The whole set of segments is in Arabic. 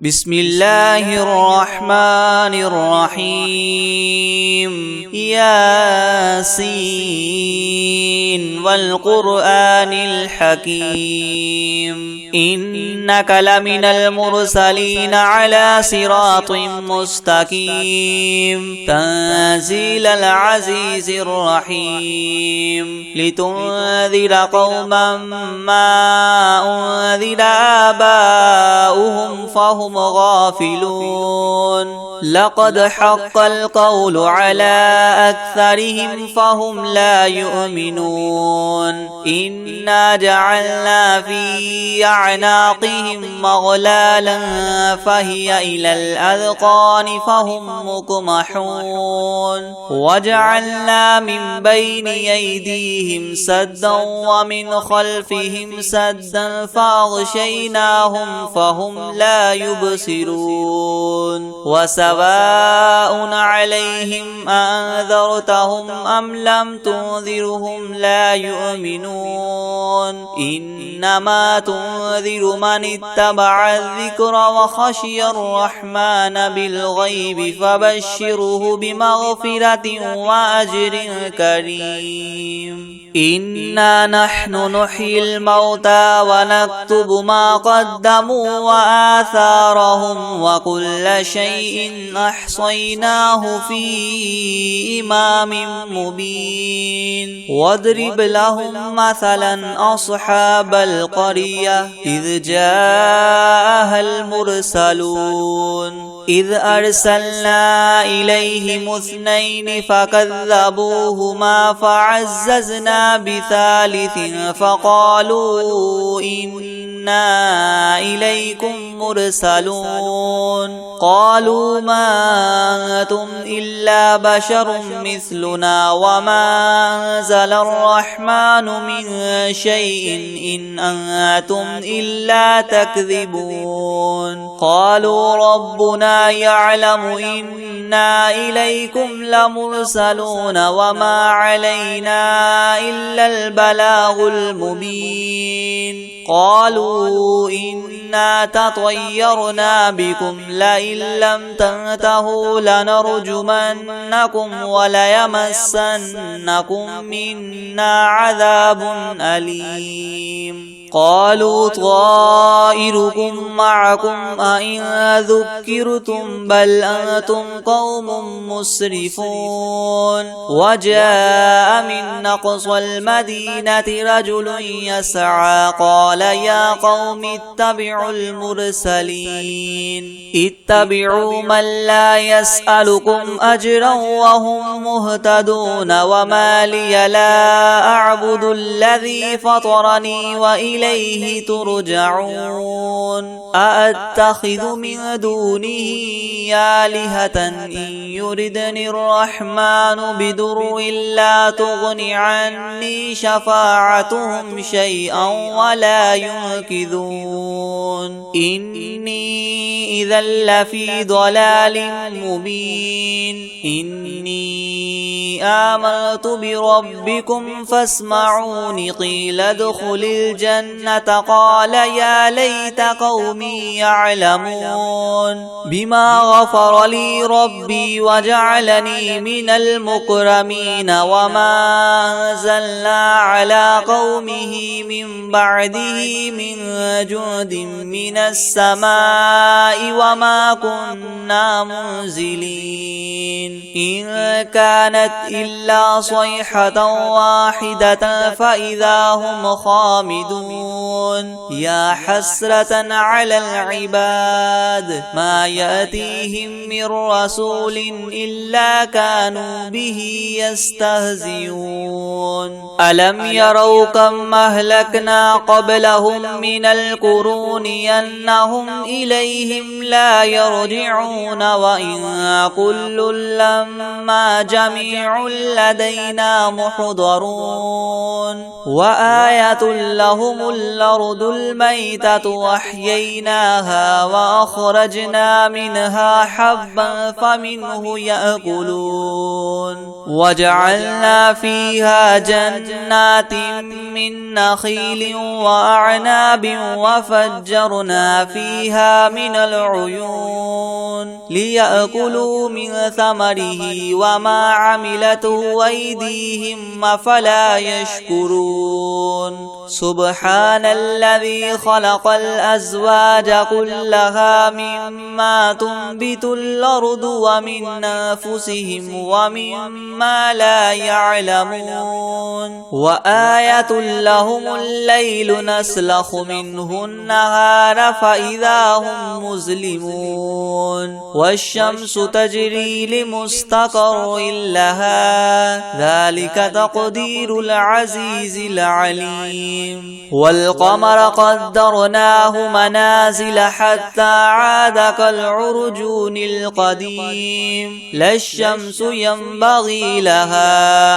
بسم الله الرحمن الرحيم ياسين والقرآن الحكيم إنك لمن المرسلين على صراط مستقيم تنزيل العزيز الرحيم لتنذر قوما ما أنذر آباؤهم فهم غافلون لقد حق القول على أكثرهم فهم لا يؤمنون إنا جعلنا في أعناقهم مغلالا فهي إلى الأذقان فهم مقمحون وجعلنا من بين أيديهم سدا ومن خلفهم سدا فأغشيناهم فهم لا يبصرون وسواء عليهم أنذرتهم أم لم تنذرهم لا يؤمنون إنما تنذر من اتبع الذكر وخشي الرحمن بالغيب فبشره بمغفرة وأجر كريم إنا نحن نحيي الموتى ونكتب ما قدموا وآثارهم وكل شيء أحصيناه في إمام مبين واضرب لهم مثلا أصحاب القرية إذ جاءها المرسلون إذ أرسلنا إليهم اثنين فكذبوهما فعززنا بثالث فقالوا إنا إليكم مرسلون قالوا ما أنتم إلا بشر مثلنا وما أنزل الرحمن من شيء إن أنتم إلا تكذبون قالوا ربنا يعلم إنا إليكم لمرسلون وما علينا إلا البلاغ المبين قالوا إنا تطيرنا بكم لئن لم تنتهوا لنرجمنكم وليمسنكم منا عذاب أليم قالوا طائركم معكم أئن ذكرتم بل أنتم قوم مسرفون وجاء من أقصى المدينة رجل يسعى قال يا قوم اتبعوا المرسلين اتبعوا من لا يسألكم أجرا وهم مهتدون وما لي لا أعبد الذي فطرني وإليه ترجعون أأتخذ من دونه آلهة إن يردني الرحمن بدر لا تغن عني شفاعتهم شيئا ولا ينقذون إني إذا لفي ضلال مبين إني آمنت بربكم فاسمعون قيل ادخل الجنة قال يا ليت قومي يعلمون بما غفر لي ربي وجعلني من المكرمين وما أنزلنا على قومه من بعده من جند من السماء وما كنا منزلين إن كانت إلا صيحة واحدة فإذا هم خامدون يا حسرة على العباد ما يأتيهم من رسول إلا كانوا به يستهزئون ألم يروا كم أهلكنا قبلهم من القرون أنهم إليهم لا يرجعون وإن كل لما جميع لدينا محضرون وآية لهم الأرض الميتة وأحييناها وأخرجنا منها حبا فمنه يأكلون وجعلنا فيها جنات من نخيل وأعناب وفجرنا فيها من العيون العيون ليأكلوا من ثمره وما عملته أيديهم أفلا يشكرون سبحان الذي خلق الأزواج كلها مما تنبت الأرض ومن أنفسهم ومما لا يعلمون وآية لهم الليل نسلخ منه النهار فإذا هم مظلمون والشمس تجري لمستقر لها ذلك تقدير العزيز العليم والقمر قدرناه منازل حتى عاد كالعرجون القديم لا الشمس ينبغي لها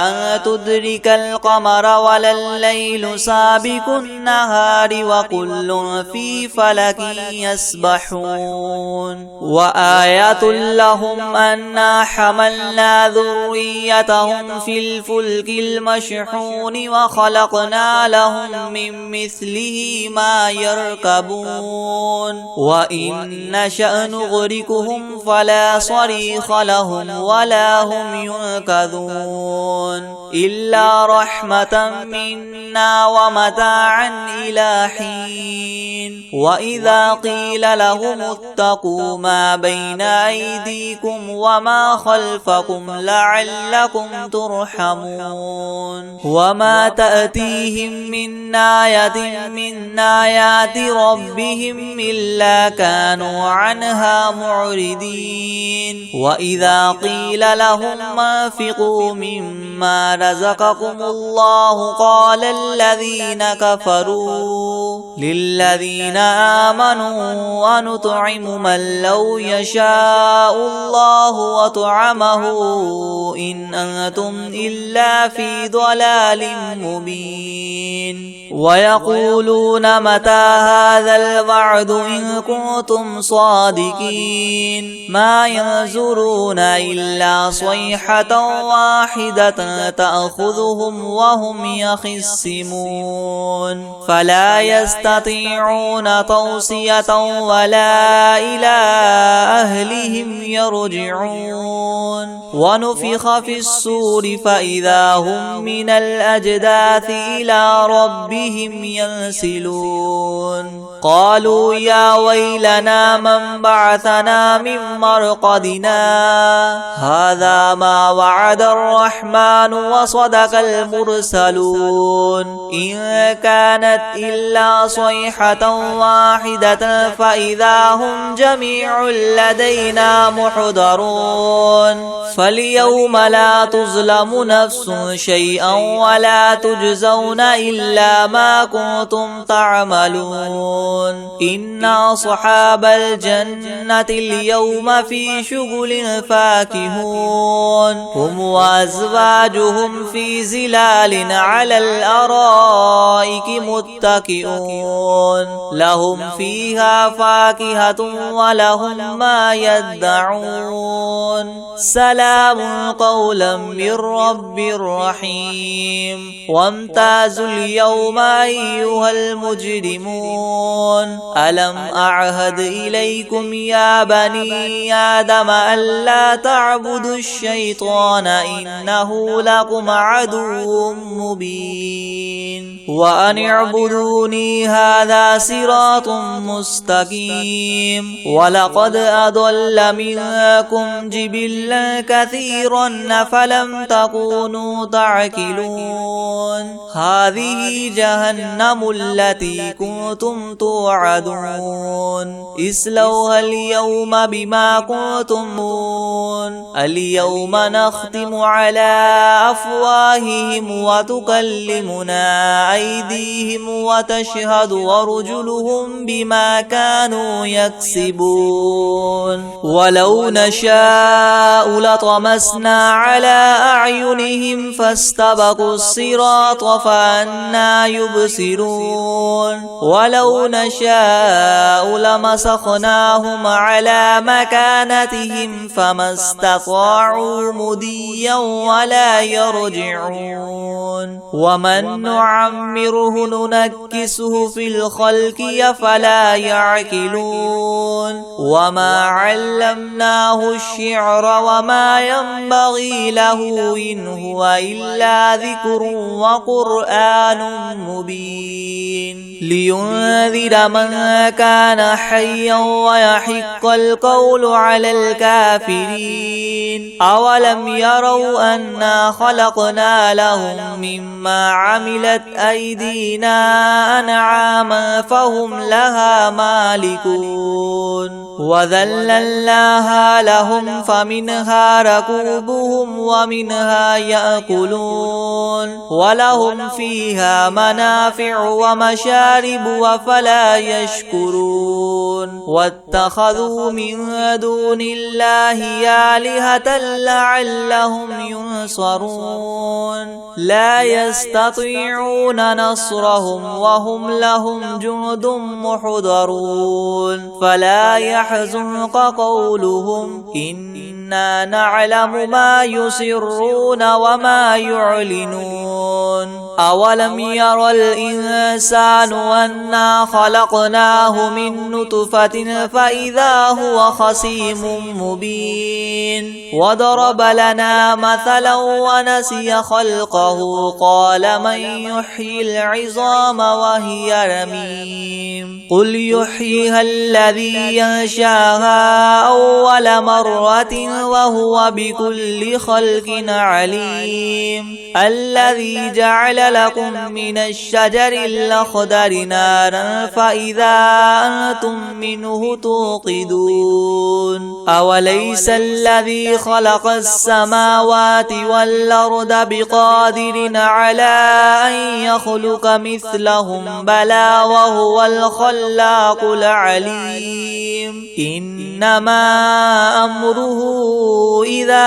أن تدرك القمر ولا الليل سابق النهار وكل في فلك يسبحون وآية لهم أنا حملنا ذريتهم في الفلك المشحون وخلقنا لهم من مثله ما يركبون وإن نشأ نغرقهم فلا صريخ لهم ولا هم ينقذون إلا رحمة منا ومتاعا إلى حين وإذا قيل لهم اتقوا ما بين أيديكم وما خلفكم لعلكم ترحمون وما تأتيهم من آية من آيات ربهم إلا كانوا عنها معرضين وإذا قيل لهم انفقوا مما رزقكم الله قال الذين كفروا للذين آمنوا ونطعم من لو يشاء الله وطعمه إن أنتم إلا في ضلال مبين ويقولون متى هذا الوعد إن كنتم صادقين ما ينظرون إلا صيحة واحدة تأخذهم وهم يخصمون فلا يستطيعون توصية ولا إلى أهلهم يرجعون ونفخ في الصور فإذا هم من الأجداث إلى ربهم ينسلون قالوا يا ويلنا من بعثنا من مرقدنا هذا ما وعد الرحمن وصدق المرسلون إن كانت إلا صيحة واحدة فإذا هم جميع لدينا محضرون فاليوم لا تظلم نفس شيئا ولا تجزون إلا ما كنتم تعملون إن أصحاب الجنة اليوم في شغل فاكهون هم وأزواجهم في زلال على الأرائك متكئون لهم فيها فاكهة ولهم ما يدعون سلام قولا من رب رحيم وامتازوا اليوم أيها المجرمون ألم أعهد إليكم يا بني آدم ألا تعبدوا الشيطان إنه لكم عدو مبين وأن اعبدوني هذا صراط مستقيم ولقد أضل منكم جبلا كثيرا فلم تكونوا تعقلون هذه جهنم التي كنتم توعدون اصلوها اليوم بما كنتم اليوم نختم على أفواههم وتكلمنا أيديهم وتشهد أرجلهم بما كانوا يكسبون ولو نشاء لطمسنا على أعينهم فاستبقوا الصراط فأنى يبصرون ولو نشاء لمسخناهم على مكانتهم فما استطاعوا مضيا ولا يرجعون ومن نعمره ننكسه في الخلق أفلا يعقلون وما علمناه الشعر وما ينبغي له إن هو إلا ذكر وقرآن مبين لينذر من كان حيا ويحق القول على الكافرين أولم يروا أنا خلقنا لهم مما عملت أيدينا أنعاما فهم لها مالكون وذللناها لهم فمنها ركوبهم ومنها يأكلون ولهم فيها منافع ومشارب وفلا يشكرون واتخذوا من دون الله آلهة لعلهم ينصرون لا يستطيعون نصرهم وهم لهم جند محضرون فلا يحزنك قولهم إنا نعلم ما يسرون وما يعلنون أولم ير الإنسان أنا خلقناه من نطفة فإذا هو خصيم مبين وضرب لنا مثلا ونسي خلقه قال من يحيي العظام وهي رميم قل يحييها الذي ينشاها أول مرة وهو بكل خلق عليم الذي جعل لكم من الشجر الأخضر نارا فإذا أنتم منه توقدون أوليس الذي خلق السماوات والأرض بقادر على أن يخلق مثلهم بلى وهو الخلاق العليم إنما أمره إذا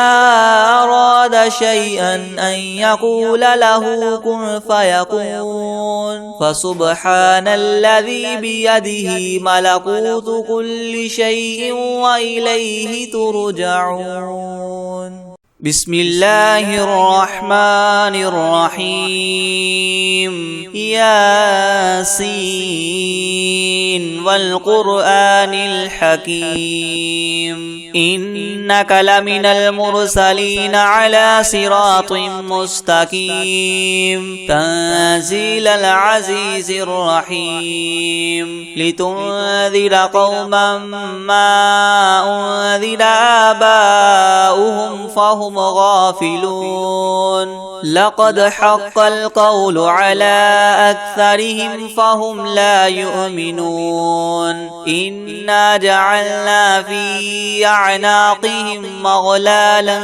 أراد شيئا أن يقول له كن فيكون فسبحان الذي بيده ملكوت كل شيء وإليه ترجعون بسم الله الرحمن الرحيم ياسين والقرآن الحكيم إنك لمن المرسلين على صراط مستقيم تنزيل العزيز الرحيم لتنذر قوما ما أنذر آباؤهم فهم غافلون لقد حق القول على أكثرهم فهم لا يؤمنون إنا جعلنا في أعناقهم مغلالا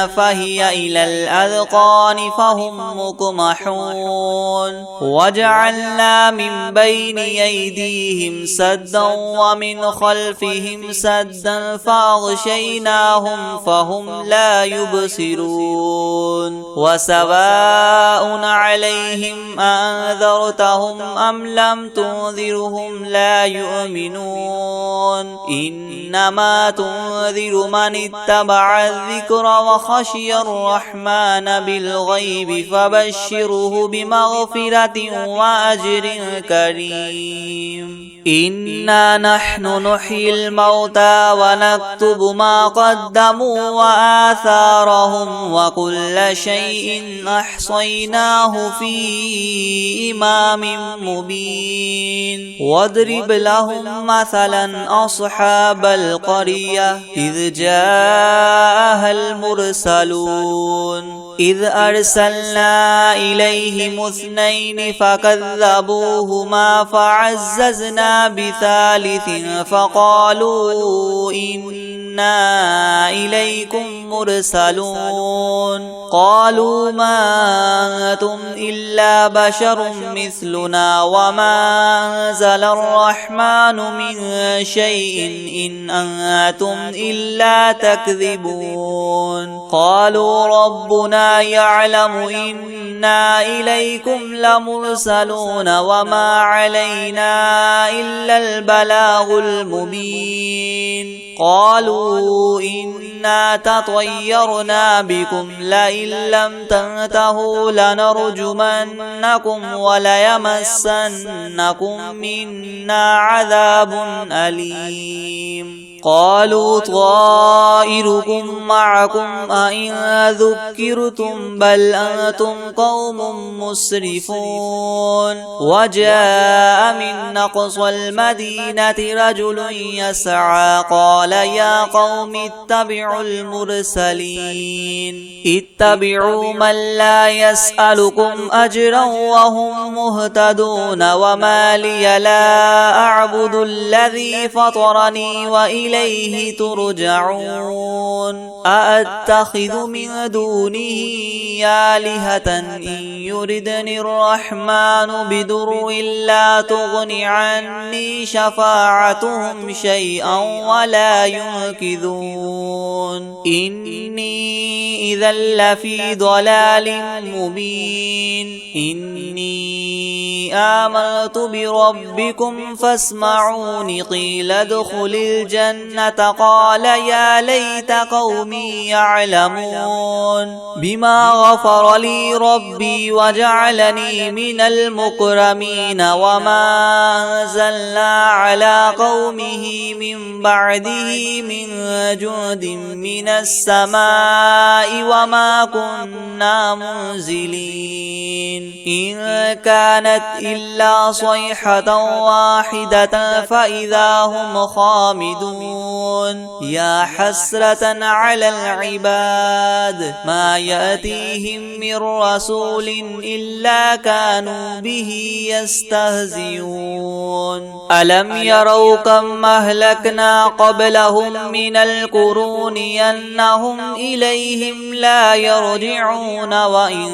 فهي إلى الأذقان فهم مقمحون وجعلنا من بين أيديهم سدا ومن خلفهم سدا فأغشيناهم فهم لا يبصرون وسواء عليهم أنذرتهم أم لم تنذرهم لا يؤمنون إنما تنذر من اتبع الذكر وخشي الرحمن بالغيب فبشره بمغفرة وأجر كريم إنا نحن نحيي الموتى ونكتب ما قدموا وآثارهم وكل شيء أحصيناه في إمام مبين واضرب لهم مثلا أصحاب القرية إذ جاءها المرسلون إذ أرسلنا إليهم اثنين فكذبوهما فعززنا بثالث فقالوا إنا إنا إليكم مرسلون قالوا ما أنتم إلا بشر مثلنا وما أنزل الرحمن من شيء إن أنتم إلا تكذبون قالوا ربنا يعلم إنا إليكم لمرسلون وما علينا إلا البلاغ المبين قالوا إنا تطيرنا بكم لئن لم تنتهوا لنرجمنكم وليمسنكم منا عذاب أليم قالوا طائركم معكم أئن ذكرتم بل أنتم قوم مسرفون وجاء من أقصى المدينة رجل يسعى قال يا قوم اتبعوا المرسلين اتبعوا من لا يسألكم أجرا وهم مهتدون وما لي لا أعبد الذي فطرني وإليه ترجعون أأتخذ من دونه آلهة إن يردني الرحمن بضر لا تغن عني شفاعتهم شيئا ولا ينقذون إني إذا لفي ضلال مبين إني آمنت بربكم فاسمعون قيل ادخل الجنة قال يا ليت قومي يعلمون بما غفر لي ربي وجعلني من المكرمين وما أنزلنا على قومه من بعده من جند من السماء وما كنا منزلين إن كانت إلا صيحة واحدة فإذا هم خامدون يا حسرة على العباد ما يأتيهم من رسول إلا كانوا به يستهزئون ألم يروا كم أهلكنا قبلهم من القرون أنهم إليهم لا يرجعون وإن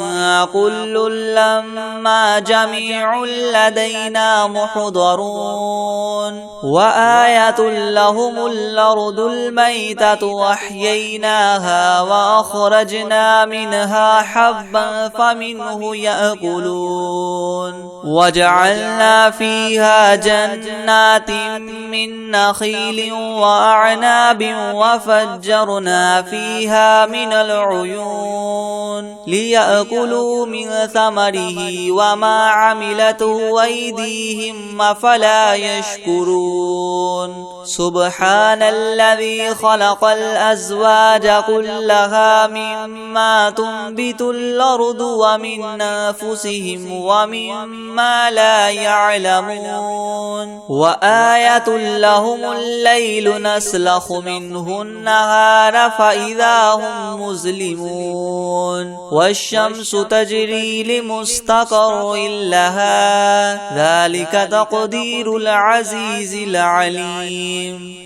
كل لما جميع لدينا محضرون وآية لهم الأرض الميتة وأحييناها وأخرجنا منها حبا فمنه يأكلون وجعلنا فيها جنات من نخيل وأعناب وفجرنا فيها من العيون ليأكلوا من ثمره وما عملته أيديهم أفلا يشكرون سبحان الذي خلق الأزواج كلها مما تنبت الأرض ومن أنفسهم ومما لا يعلمون وآية لهم الليل نسلخ منه النهار فإذا هم مظلمون والشمس تجري لمستقر لها ذلك تقدير العزيز العليم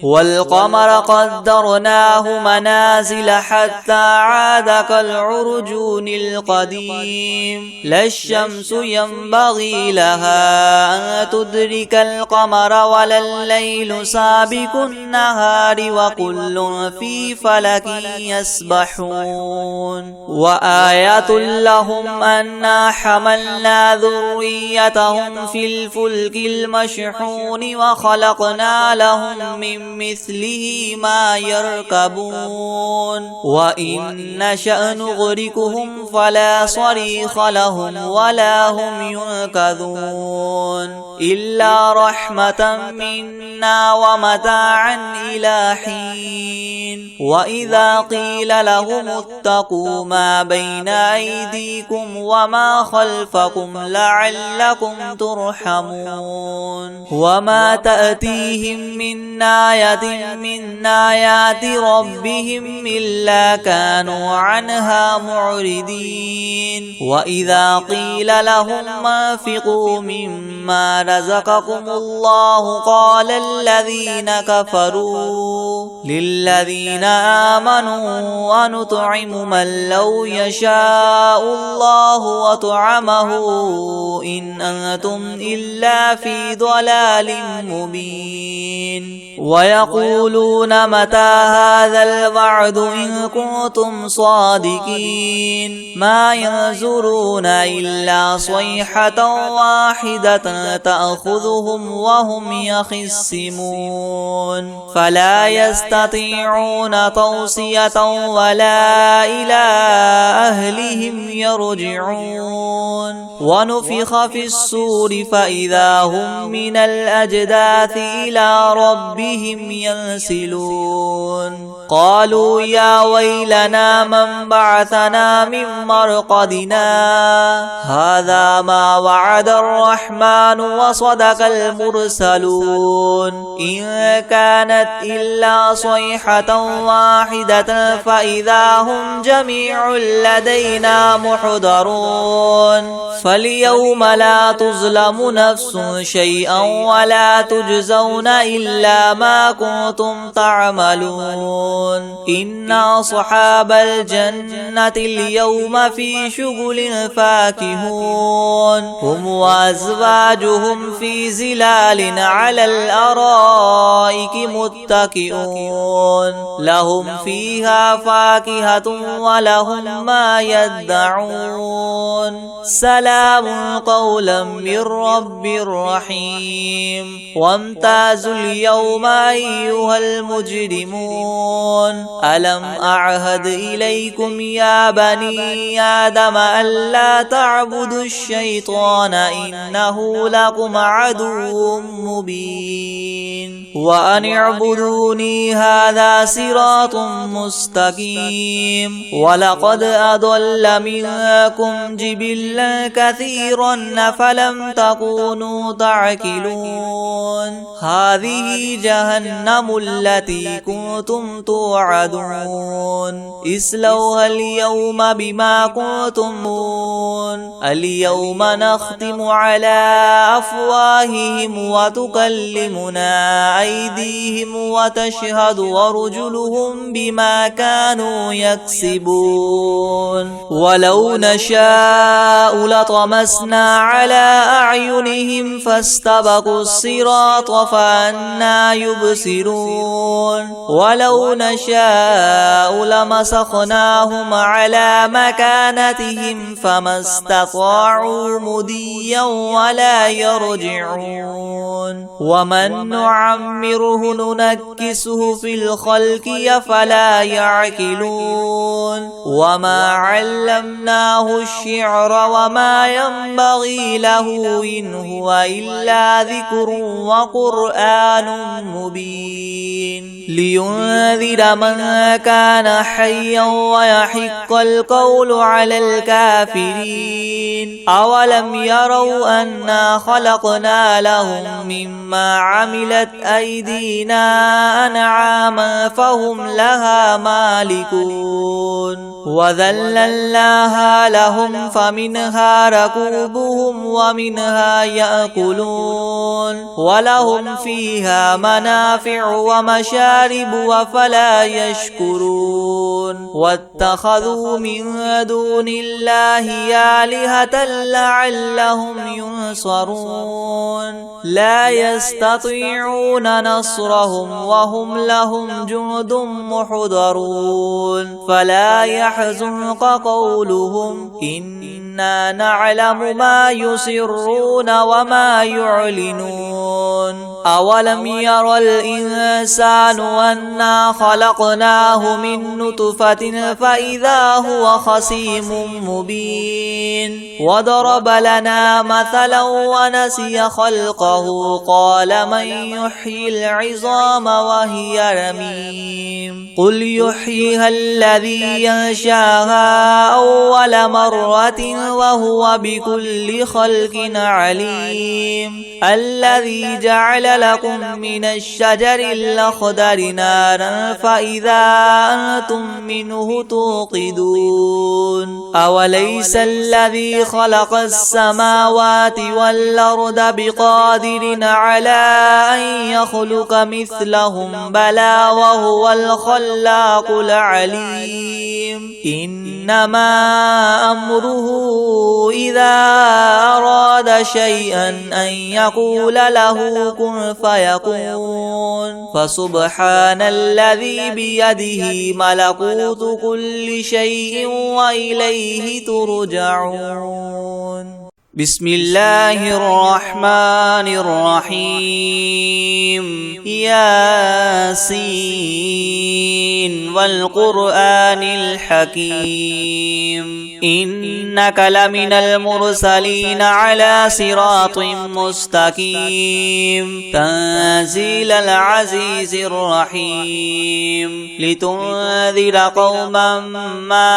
والقمر قدرناه منازل حتى عاد كالعرجون القديم لا الشمس ينبغي لها أن تدرك القمر ولا الليل سابق النهار وكل في فلك يسبحون وآية لهم أنا حملنا ذريتهم في الفلك المشحون وخلقنا لهم من مثله ما يركبون وإن نشأ نغرقهم فلا صريخ لهم ولا هم ينقذون إلا رحمة منا ومتاعا إلى حين وإذا قيل لهم اتقوا ما بين أيديكم وما خلفكم لعلكم ترحمون وما تأتيهم من آية من آيات ربهم إلا كانوا عنها معرضين وإذا قيل لهم أنفقوا مما رزقكم الله قال الذين كفروا للذين آمنوا أنطعم من لو يشاء الله وطعمه إن أنتم إلا في ضلال مبين ويقولون متى هذا الوعد إن كنتم صادقين ما ينظرون إلا صيحة واحدة تأخذهم وهم يخصمون فلا يستطيعون توصية ولا إلى أهلهم يرجعون ونفخ في الصور فإذا هم من الأجداث إلى ربهم ينسلون قالوا يا ويلنا من بعثنا من مرقدنا هذا ما وعد الرحمن وصدق المرسلون إن كانت إلا صيحة واحدة فإذا هم جميع لدينا محضرون فاليوم لا تظلم نفس شيئا ولا تجزون إلا ما كنتم تعملون إن أصحاب الجنة اليوم في شغل فاكهون هم وأزواجهم في ظلال على الأرائك متكئون لهم فيها فاكهة ولهم ما يدعون سلام قولا من رب رحيم وامتازوا اليوم أيها المجرمون ألم أعهد إليكم يا بني آدم ألا تعبدوا الشيطان إنه لكم عدو مبين وأن اعبدوني هذا صراط مستقيم ولقد أضل منكم جبلا كثيرا فلم تكونوا تعقلون هذه جهنم التي كنتم توعدون اصلوها اليوم بما كنتم اليوم نختم على أفواههم وتكلمنا أيديهم وتشهد أرجلهم بما كانوا يكسبون ولو نشاء لطمسنا على أعينهم فاستبقوا الصراط فأنى يبصرون ولو نشاء لمسخناهم على مكانتهم فما استطاعوا مديا ولا يرجعون ومن نعمره ننكسه في الخلق أفلا يعقلون وما علمناه الشعر وما ينبغي له إن هو إلا ذكر وقرآن مبين لينذر من كان حيا ويحق القول على الكافرين أولم يروا أنا خلقنا لهم مما عملت أيدينا أنعاما فهم لها مالكون وذللناها لهم فمنها ركوبهم ومنها يأكلون ولهم فيها منافع ومشارب وفلا يشكرون واتخذوا من دون الله آلهة لعلهم ينصرون لا يستطيعون نصرهم وهم لهم جند محضرون فلا يحزنك قولهم إنا نعلم ما يسرون وما يعلنون أولم ير الإنسان أنا خلقناه من نطفة فإذا هو خصيم مبين وضرب لنا مثلا ونسي خلقه قال من يحيي العظام وهي رميم قل يحييها الذي ينشاها أول مرة وهو بكل خلق عليم الذي جعل لكم من الشجر الأخضر نارا فإذا أنتم منه توقدون أوليس الذي خلق السماوات والأرض بقادر على أن يخلق مثلهم بلى وهو الخلاق العليم إنما أمره إذا أراد شيئا أن يقول له كن فيكون فسبحان الذي بيده ملكوت كل شيء وإليه ترجعون بسم الله الرحمن الرحيم ياسين والقرآن الحكيم إنك لمن المرسلين على صراط مستقيم تنزيل العزيز الرحيم لتنذر قوما ما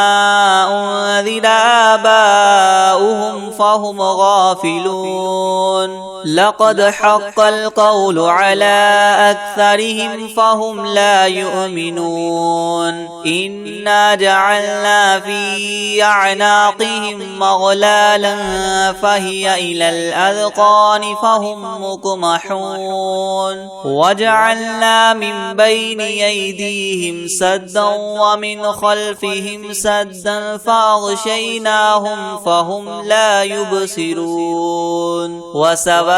أنذر آباؤهم فهم غافلون لقد حق القول على أكثرهم فهم لا يؤمنون إنا جعلنا في أعناقهم مغلالا فهي إلى الأذقان فهم مقمحون وجعلنا من بين أيديهم سدا ومن خلفهم سدا فأغشيناهم فهم لا يبصرون وسواء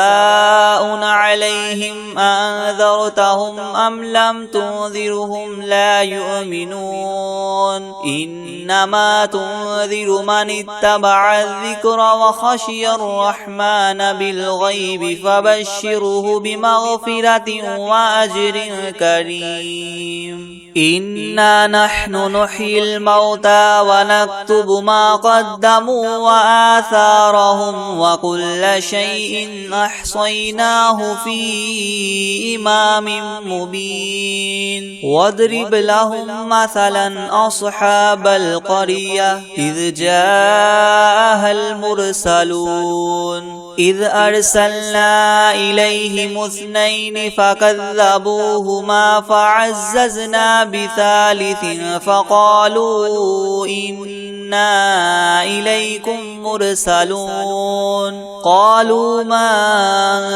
عليهم أنذرتهم أم لم تنذرهم لا يؤمنون إنما تنذر من اتبع الذكر وخشي الرحمن بالغيب فبشره بمغفرة وأجر كريم إنا نحن نحيي الموتى ونكتب ما قدموا وآثارهم وكل شيء أحصيناه في إمام مبين واضرب لهم مثلا أصحاب القرية إذ جاءها المرسلون إذ أرسلنا إليهم اثنين فكذبوهما فعززنا بثالث فقالوا إنا إليكم مرسلون قالوا ما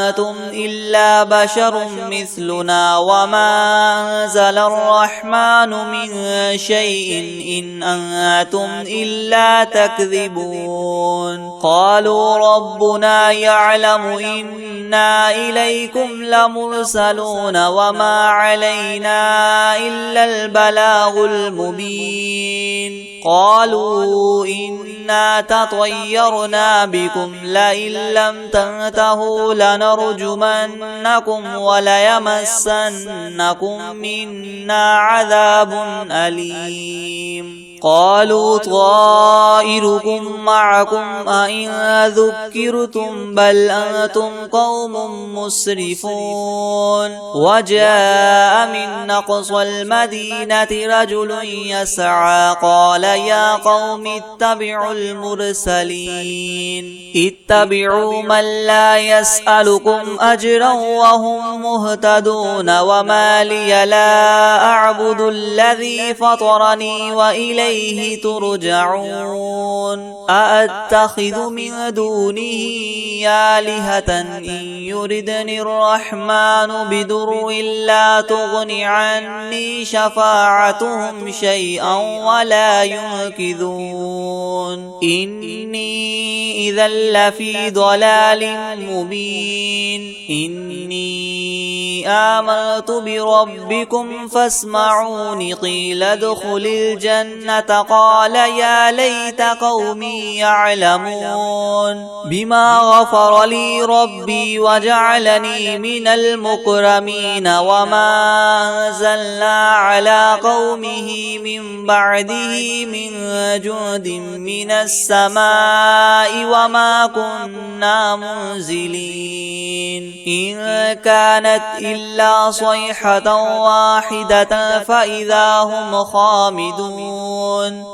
أنتم إلا بشر مثلنا وما أنزل الرحمن من شيء إن أنتم إلا تكذبون قالوا ربنا يعلم إنا إليكم لمرسلون وما علينا إلا البلاغ المبين قالوا إنا تطيرنا بكم لئن لم تنتهوا لنرجمنكم وليمسنكم منا عذاب أليم قالوا طائركم معكم أئن ذكرتم بل أنتم قوم مسرفون وجاء من أقصى المدينة رجل يسعى قال يا قوم اتبعوا المرسلين اتبعوا من لا يسألكم أجرا وهم مهتدون وما لي لا أعبد الذي فطرني وإليه ترجعون أأتخذ من دونه آلهة إن يردني الرحمن بضر لا تغن عني شفاعتهم شيئا ولا ينقذون إني إذا لفي ضلال مبين إني آمنت بربكم فاسمعون قيل ادخل الجنة قال يا ليت قومي يعلمون بما غفر لي ربي وجعلني من المكرمين وما أنزلنا على قومه من بعده من جند من السماء وما كنا منزلين إن كانت إلا صيحة واحدة فإذا هم خامدون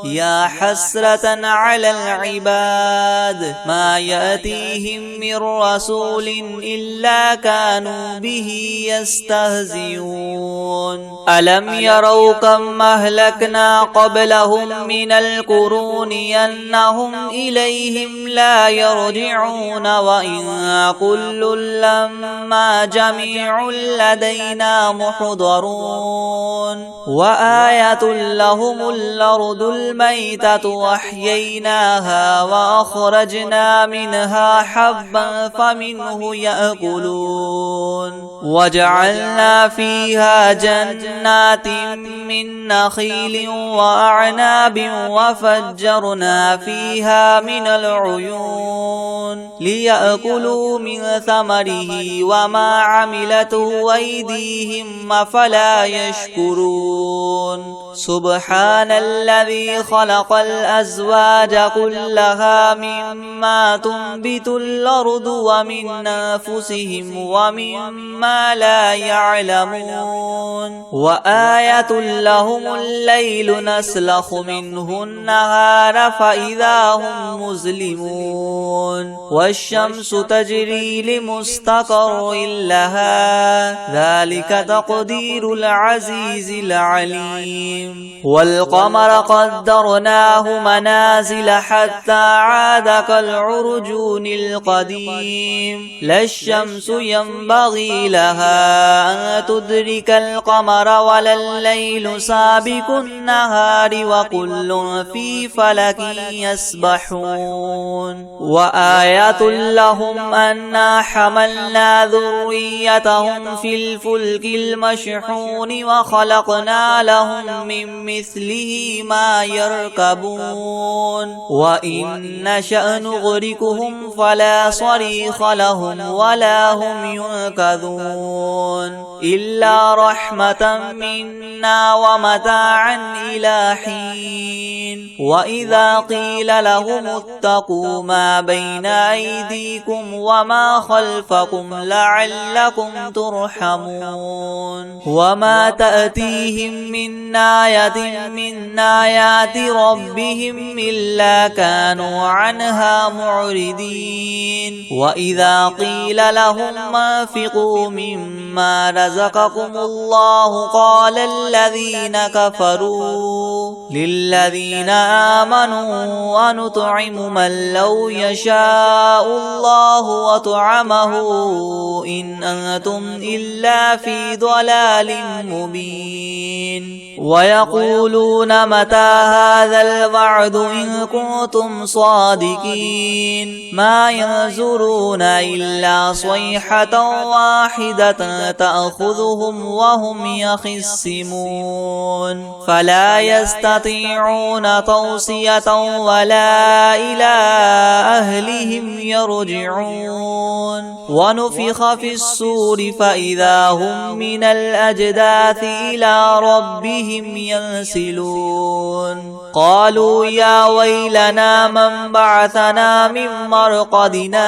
يا حسرة على العباد ما يأتيهم من رسول إلا كانوا به يستهزئون ألم يروا كم أهلكنا قبلهم من القرون أنهم إليهم لا يرجعون وإن كل لما جميع لدينا محضرون وآية لهم الأرض الميتة وأحييناها وأخرجنا منها حبا فمنه يأكلون وجعلنا فيها جنات من نخيل وأعناب وفجرنا فيها من العيون ليأكلوا من ثمره وما عملته أيديهم أفلا يشكرون سبحان الذي خلق الأزواج كلها مما تنبت الأرض ومن أنفسهم ومما لا يعلمون وآية لهم الليل نسلخ منه النهار فإذا هم مظلمون والشمس تجري لمستقر لها ذلك تقدير العزيز العليم والقمر قدرناه منازل حتى عاد كالعرجون القديم لا الشمس ينبغي لها أن تدرك القمر ولا الليل سابق النهار وكل في فلك يسبحون وآية لهم أنا حملنا ذريتهم في الفلك المشحون وخلقنا لهم من مثله ما يركبون وإن نشأ نغرقهم فلا صريخ لهم ولا هم ينقذون إلا رحمة منا ومتاعا إلى حين وإذا قيل لهم اتقوا ما بين أيديكم وما خلفكم لعلكم ترحمون وما تأتيهم من آية من آيات ربهم إلا كانوا عنها معرضين وإذا قيل لهم انفقوا مما رزقكم الله قال الذين كفروا للذين آمنوا أنطعم من لو يشاء الله وطعمه إن أنتم إلا في ضلال مبين ويقولون متى هذا الوعد إن كنتم صادقين ما ينظرون إلا صيحة واحدة تأخذهم وهم يخصمون فلا يستطيعون توصية ولا إلى أهلهم يرجعون ونفخ في الصور فإذا هم من الأجداث إلى ربهم ينسلون قالوا يا ويلنا من بعثنا من مرقدنا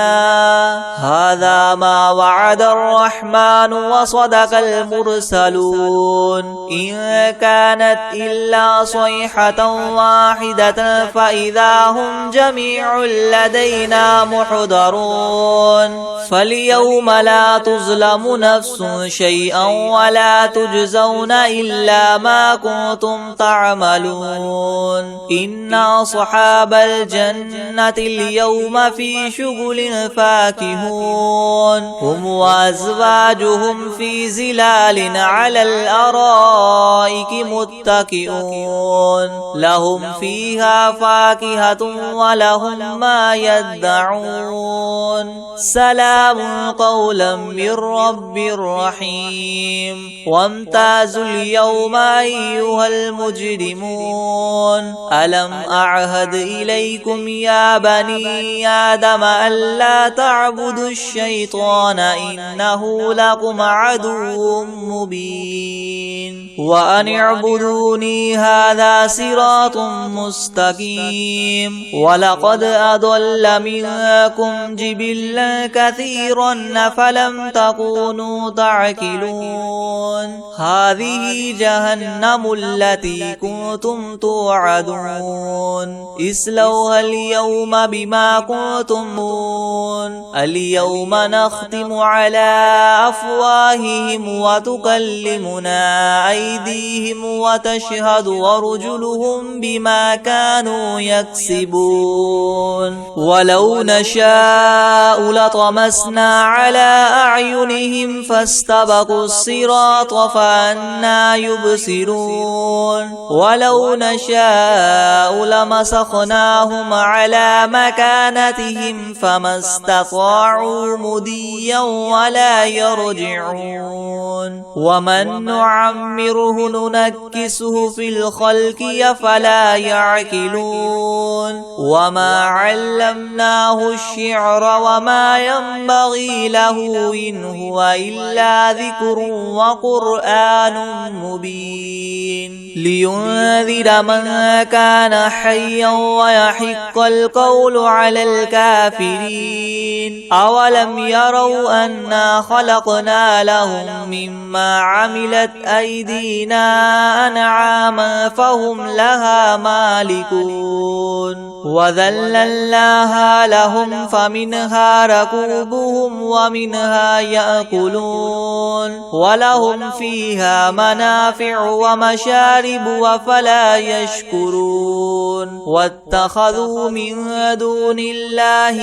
هذا ما وعد الرحمن وصدق المرسلون إن كانت إلا صيحة واحدة فإذا هم جميع لدينا محضرون فاليوم لا تظلم نفس شيئا ولا تجزون إلا ما كنتم تعملون إن أصحاب الجنة اليوم في شغل فاكهون هم وأزواجهم في زلال على الأرائك متكئون لهم فيها فاكهة ولهم ما يدعون سلام قولا من رب رحيم وامتازوا اليوم أيها المجرمون ألم أعهد إليكم يا بني آدم ألا تعبدوا الشيطان إنه لكم عدو مبين وأن اعبدوني هذا صراط مستقيم ولقد أضل منكم جبلا كثيرا فلم تكونوا تعقلون هذه جهنم التي كنتم توعدون توعدون اصلوها اليوم بما كنتم اليوم نختم على أفواههم وتكلمنا أيديهم وتشهد أرجلهم بما كانوا يكسبون ولو نشاء لطمسنا على أعينهم فاستبقوا الصراط فأنى يبصرون ولو نشاء لمسخناهم على مكانتهم فما استطاعوا مديا ولا يرجعون ومن نعمره ننكسه في الخلق أفلا يعقلون وما علمناه الشعر وما ينبغي له إن هو إلا ذكر وقرآن مبين لينذر من كان حيا ويحق القول على الكافرين أولم يروا أنا خلقنا لهم مما عملت أيدينا أنعاما فهم لها مالكون وذللناها لهم فمنها ركوبهم ومنها يأكلون ولهم فيها منافع ومشارب وفلا يشكرون واتخذوا من دون الله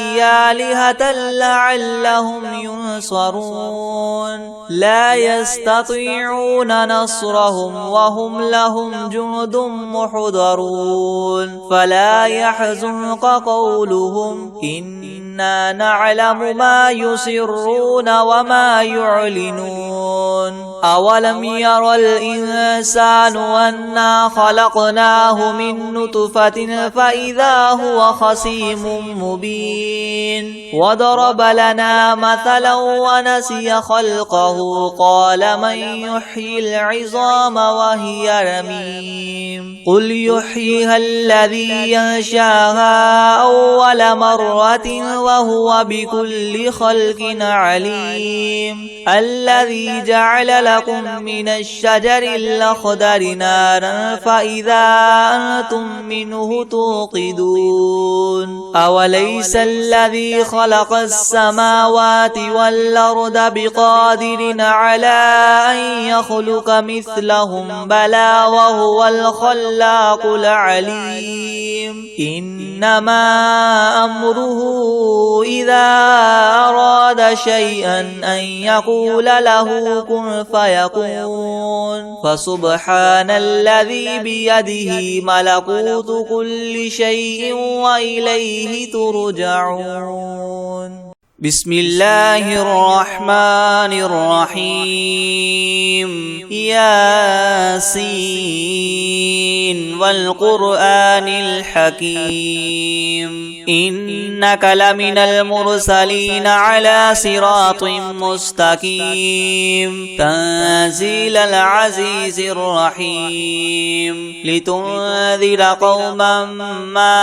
آلهة لعلهم ينصرون لا يستطيعون نصرهم وهم لهم جند محضرون فلا يحزنك قولهم إنا نعلم ما يسرون وما يعلنون أولم ير الإنسان أنا خلقناه من نطفة فإذا هو خصيم مبين وضرب لنا مثلا ونسي خلقه قال من يحيي العظام وهي رميم قل يحييها الذي ينشاها أول مرة وهو بكل خلق عليم الذي جعل لكم من الشجر الأخضر نارا فإذا أنتم منه توقدون أوليس الذي خلق السماوات والأرض بقادر على أن يخلق مثلهم بلى وهو الخلاق العليم إنما أمره إذا أراد شيئا أن يقول له كن فيكون فسبحان الذي بيده ملكوت كل شيء وإليه ترجعون بسم الله الرحمن الرحيم ياسين والقرآن الحكيم إنك لمن المرسلين على صراط مستقيم تنزيل العزيز الرحيم لتنذر قوما ما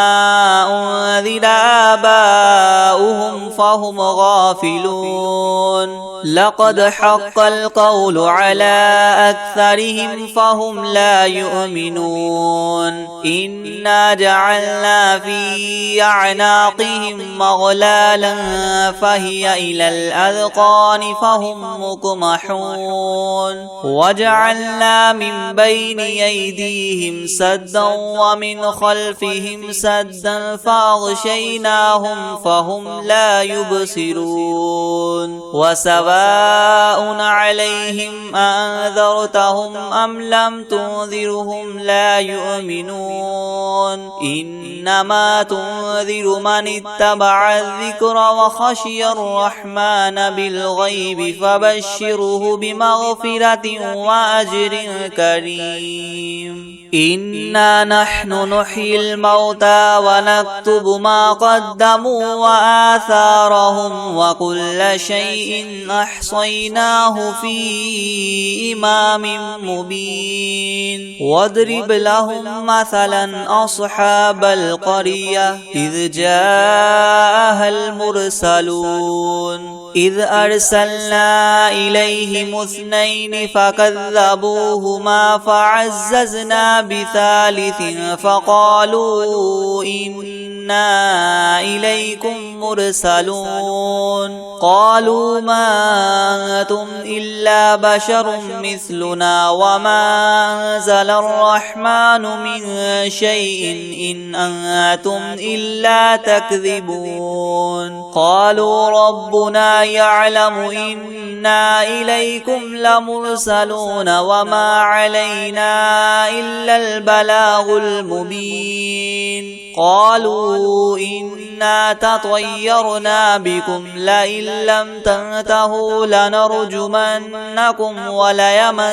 أنذر آباؤهم فهم غافلون لقد حق القول على أكثرهم فهم لا يؤمنون إنا جعلنا في أعناقهم مغلالا فهي إلى الأذقان فهم مقمحون وجعلنا من بين أيديهم سدا ومن خلفهم سدا فأغشيناهم فهم لا يبصرون وسواء عليهم أنذرتهم أم لم تنذرهم لا يؤمنون إنما تنذر من اتبع الذكر وخشي الرحمن بالغيب فبشره بمغفرة وأجر كريم إنا نحن نحيي الموتى ونكتب ما قدموا وآثارهم وكل شيء أحصيناه في إمام مبين واضرب لهم مثلا أصحاب القرية إذ جاءها المرسلون إذ أرسلنا إليهم اثنين فكذبوهما فعززنا بثالث فقالوا إنا إليكم مرسلون قالوا ما أنتم إلا بشر مثلنا وما أنزل الرحمن من شيء إن أنتم إلا تكذبون قالوا ربنا يعلم إنا إليكم لمرسلون وما علينا إلا البلاغ المبين قالوا إنا تطيرنا بكم لئن لم تنتهوا لنرجمنكم وليمسنكم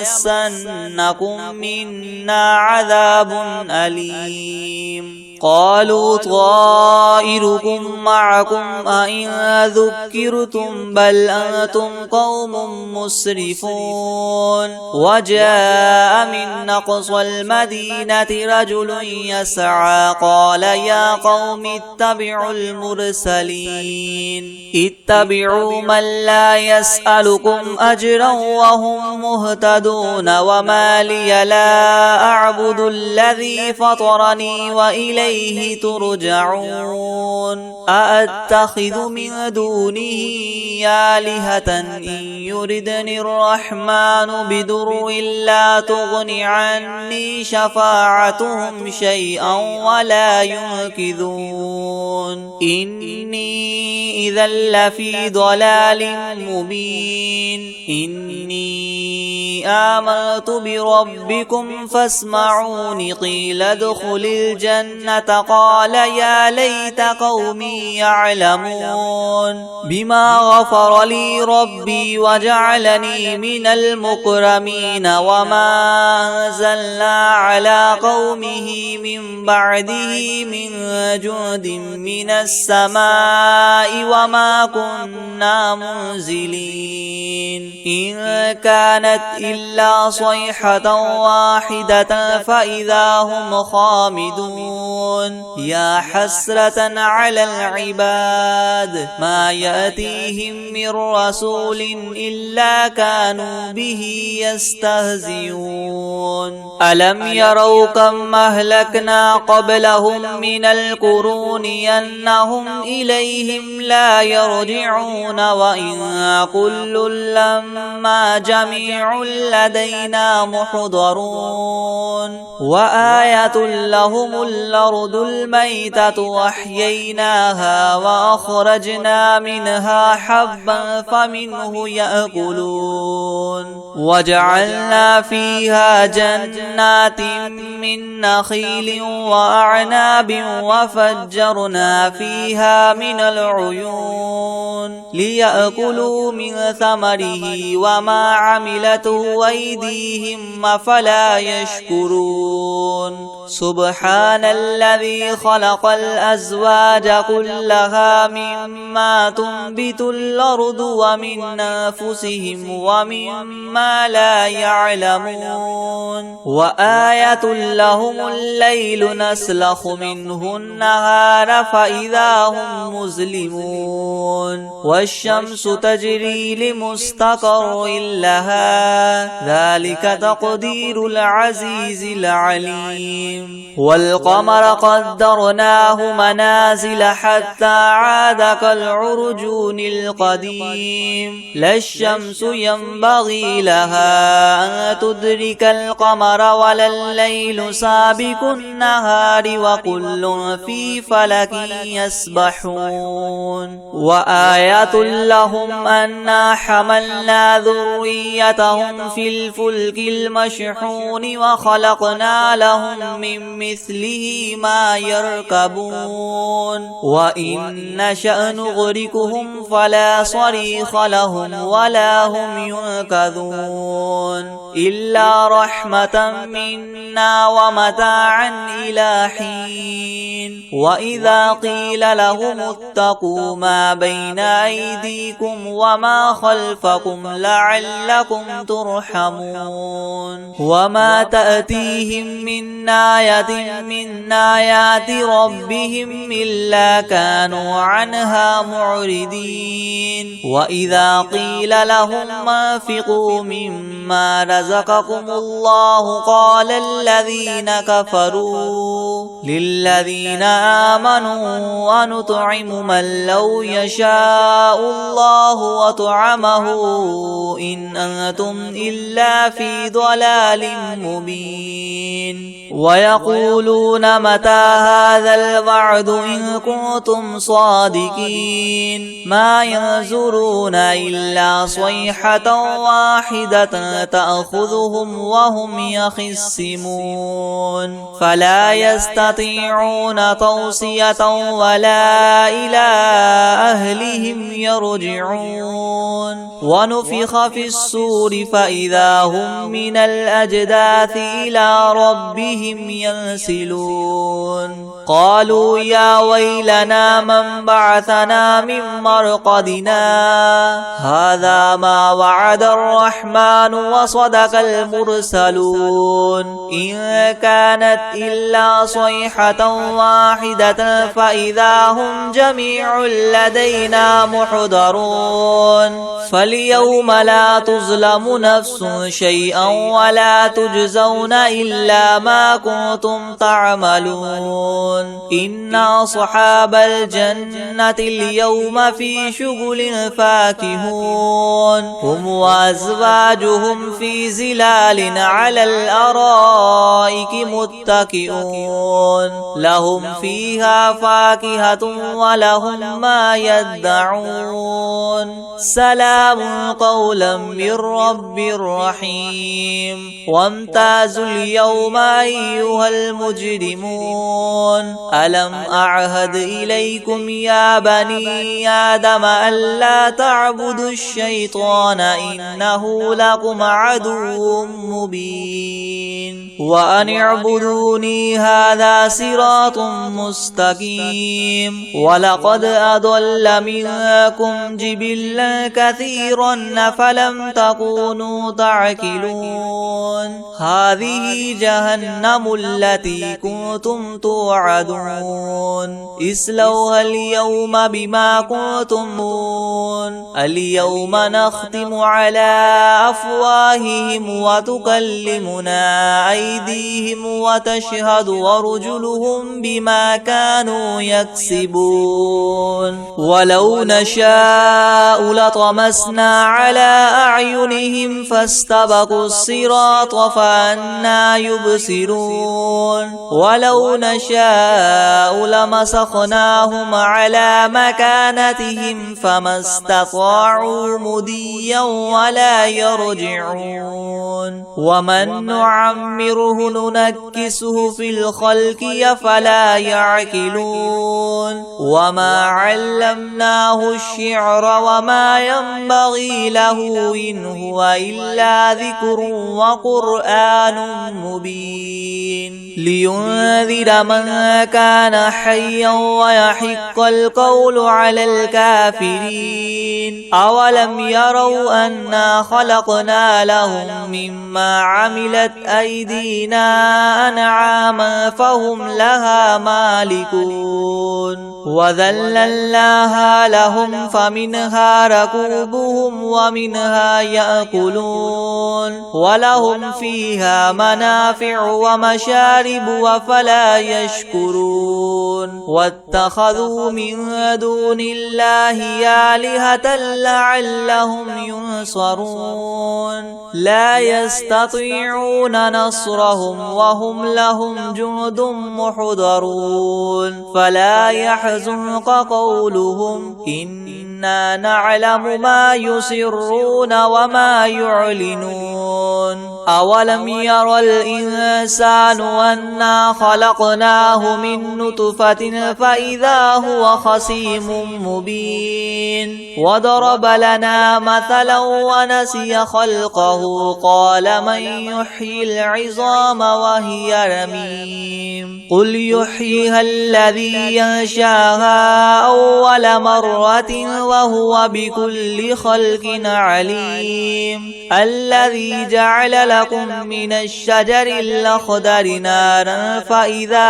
منا عذاب أليم قالوا طائركم معكم أئن ذكرتم بل أنتم قوم مسرفون وجاء من أقصى المدينة رجل يسعى قال يا قوم اتبعوا المرسلين اتبعوا من لا يسألكم أجرا وهم مهتدون وما لي لا أعبد الذي فطرني وإليه ترجعون أأتخذ من دونه آلهة إن يردني الرحمن بضر لا تغن عني شفاعتهم شيئا ولا ينقذون إني إذا لفي ضلال مبين إني آمنت بربكم فاسمعون قيل ادخل الجنة قال يا ليت قومي يعلمون بما غفر لي ربي وجعلني من المكرمين وما أنزلنا على قومه من بعده من جند من السماء وما كنا منزلين إن كانت إلا صيحة واحدة فإذا هم خامدون يا حسرة على العباد ما يأتيهم من رسول إلا كانوا به يستهزئون ألم يروا كم أهلكنا قبلهم من القرون أنهم إليهم لا يرجعون وإن كل لما جميع لدينا محضرون وآية لهم الأرض الميتة وأحييناها وأخرجنا منها حبا فمنه يأكلون وجعلنا فيها جنات من نخيل وأعناب وفجرنا فيها من العيون ليأكلوا من ثمره وما عملته أيديهم أفلا يشكرون سبحان الذي خلق الأزواج كلها مما تنبت الأرض ومن أنفسهم ومما لا يعلمون وآية لهم الليل نسلخ منه النهار فإذا هم مظلمون والشمس تجري لمستقر لها ذلك تقدير العزيز العليم والقمر قدرناه منازل حتى عاد كالعرجون القديم لا الشمس ينبغي لها أن تدرك القمر ولا الليل سابق النهار وكل في فلك يسبحون وآية لهم أنا حملنا ذريتهم في الفلك المشحون وخلقنا لهم من مثله ما يركبون وإن نشأ نغرقهم فلا صريخ لهم ولا هم ينقذون إلا رحمة منا ومتاعا إلى حين وإذا قيل لهم اتقوا ما بين أيديكم وما خلفكم لعلكم ترحمون وما تأتيهم من آية من آيات ربهم إلا كانوا عنها معرضين وإذا قيل لهم انفقوا مما رزقكم الله قال الذين كفروا للذين آمنوا أنطعم من لو يشاء الله وطعمه إن أنتم إلا في ضلال مبين ويقولون متى هذا الوعد إن كنتم صادقين ما ينظرون إلا صيحة واحدة تأخذهم وهم يخصمون فلا يستطيعون توصية ولا إلى أهلهم يرجعون ونفخ في الصور فإذا هم من الأجداث إلى ربهم ينسلون قالوا يا ويلنا من بعثنا من مرقدنا هذا ما وعد الرحمن وصدق المرسلون إن كانت إلا صيحة واحدة فإذا هم جميع لدينا محضرون فاليوم لا تظلم نفس شيئا ولا تجزون إلا ما كنتم تعملون إن أصحاب الجنة اليوم في شغل فاكهون هم وأزواجهم في زلال على الأرائك متكئون لهم فيها فاكهة ولهم ما يدعون سلام قولا من رب رحيم وامتازوا اليوم أيها المجرمون ألم أعهد إليكم يا بني آدم ألا تعبدوا الشيطان إنه لكم عدو مبين وأن اعبدوني هذا صراط مستقيم ولقد أضل منكم جبلا كثيرا فلم تكونوا تعقلون هذه جهنم التي كنتم توعدون اصلوها اليوم بما كنتم اليوم نختم على أفواههم وتكلمنا أيديهم وتشهد أرجلهم بما كانوا يكسبون ولو نشاء لطمسنا على أعينهم فاستبقوا الصراط فأنى يبصرون ولو نشاء لمسخناهم على مكانتهم فما استطاعوا مديا ولا يرجعون ومن نعمره ننكسه في الخلق أفلا يعقلون وما علمناه الشعر وما ينبغي له إن هو إلا ذكر وقرآن مبين لينذر من كان حيا ويحق القول على الكافرين أولم يروا أنا خلقنا لهم مما عملت أيدينا أنعاما فهم لها مالكون وذللناها لهم فمنها ركوبهم ومنها يأكلون ولهم فيها منافع ومشارب وفلا يشكرون واتخذوا من دون الله آلهة لعلهم ينصرون لا يستطيعون نصرهم وهم لهم جند محضرون فلا يحزنك قولهم إنا نعلم ما يسرون وما يعلنون أولم ير الإنسان أنا خلقناه من نطفة فإذا هو خصيم مبين وضرب لنا مثلا ونسي خلقه قال من يحيي العظام وهي رميم قل يحييها الذي ينشاها أول مرة وهو بكل خلق عليم الذي جعل لكم من الشجر الأخضر نارا فإذا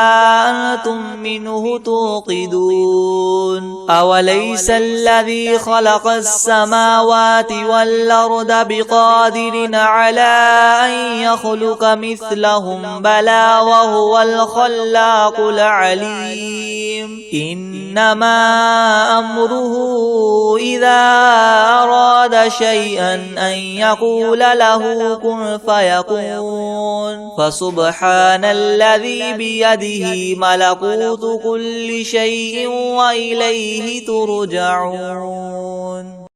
أنتم منه توقدون أوليس الذي خلق السماوات والأرض بقادر على أن يخلق مثلهم بلى وهو الخلاق العليم إنما أمره إذا أراد شيئا أن يقول له كن فيكون فسبحان الذي بيده ملكوت كل شيء وإليه ترجعون.